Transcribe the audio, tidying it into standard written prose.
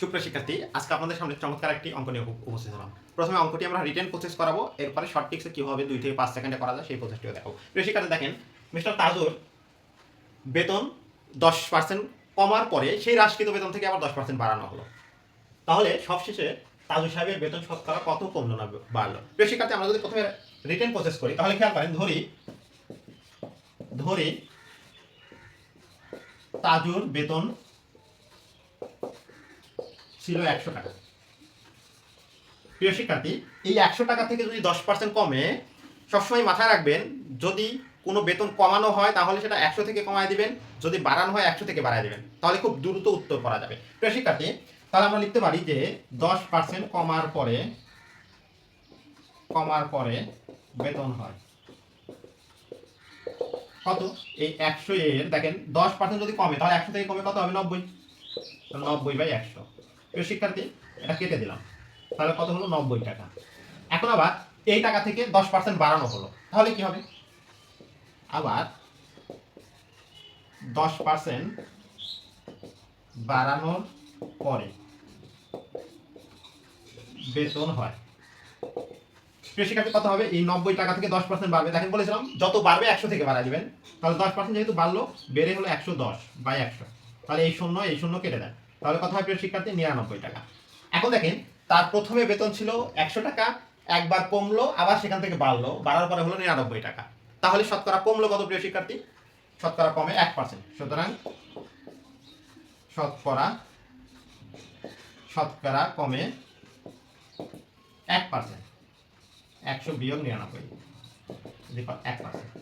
সুপ্রিয় শিক্ষার্থী, আজকে আপনাদের সামনে চমৎকার একটি অঙ্ক নিয়ে উপস্থিত হলাম। প্রথমে অঙ্কটি আমরা রিটেন প্রসেস করাবো, এরপরে শর্ট টিক্সে কীভাবে 2 থেকে 5 সেকেন্ডে করা যায় সেই প্রসেসটিও দেখাবো। প্রিয় শিক্ষার্থী, দেখেন মিস্টার তাজুর বেতন 10% কমার পরে সেই হ্রাসকৃত বেতন থেকে আবার 10% বাড়ানো হলো। তাহলে সবশেষে তাজুর সাহেবের বেতন শতকরা কত কমলো না বাড়লো? প্রিয় শিক্ষার্থী, আমরা যদি প্রথমে রিটেন প্রসেস করি তাহলে খেয়াল করেন, ধরি তাজুর বেতন ছিল 100 টাকা। প্রিয় শিক্ষার্থী, এই 100 টাকা থেকে যদি 10% কমে, সবসময় মাথায় রাখবেন যদি কোনো বেতন কমানো হয় তাহলে সেটা 100 থেকে কমায় দিবেন, যদি বাড়ানো হয় 100 থেকে বাড়ায় দিবেন, তাহলে খুব দ্রুত উত্তর করা যাবে। প্রিয় শিক্ষার্থী, তাহলে আমরা লিখতে পারি যে 10% কমার পরে বেতন হয় কত? এই 100 এর দেখেন 10% যদি কমে তাহলে 100 থেকে কমে কত হবে? 90/100। প্রিয় শিক্ষার্থী, এটা কেটে দিলাম, তাহলে কত হলো? 90 টাকা। এখন আবার এই টাকা থেকে 10% বাড়ানো হলো, তাহলে কি হবে? আবার 10% বাড়ানোর পরে বেতন হয়। প্রিয় শিক্ষার্থী, কত হবে? এই 90 টাকা থেকে 10% বাড়বে। দেখেন বলেছিলাম যত বাড়বে 100 থেকে বাড়ায় দিবেন, তাহলে 10% যেহেতু বাড়লো, বেড়ে হলো 110/100, তাহলে এই শূন্য কেটে দেন, তাহলে কত হয় প্রিয় শিক্ষার্থী? 99 টাকা। এখন দেখেন তার প্রথমে বেতন ছিল 100 টাকা, একবার কমলো, আবার সেখান থেকে বাড়লো, বাড়ার পরে হলো 99 টাকা। তাহলে শতকরা কমলো কত প্রিয় শিক্ষার্থী? শতকরা কমে 1%। সুতরাং শতকরা কমে 1%। 100 - 99 1%।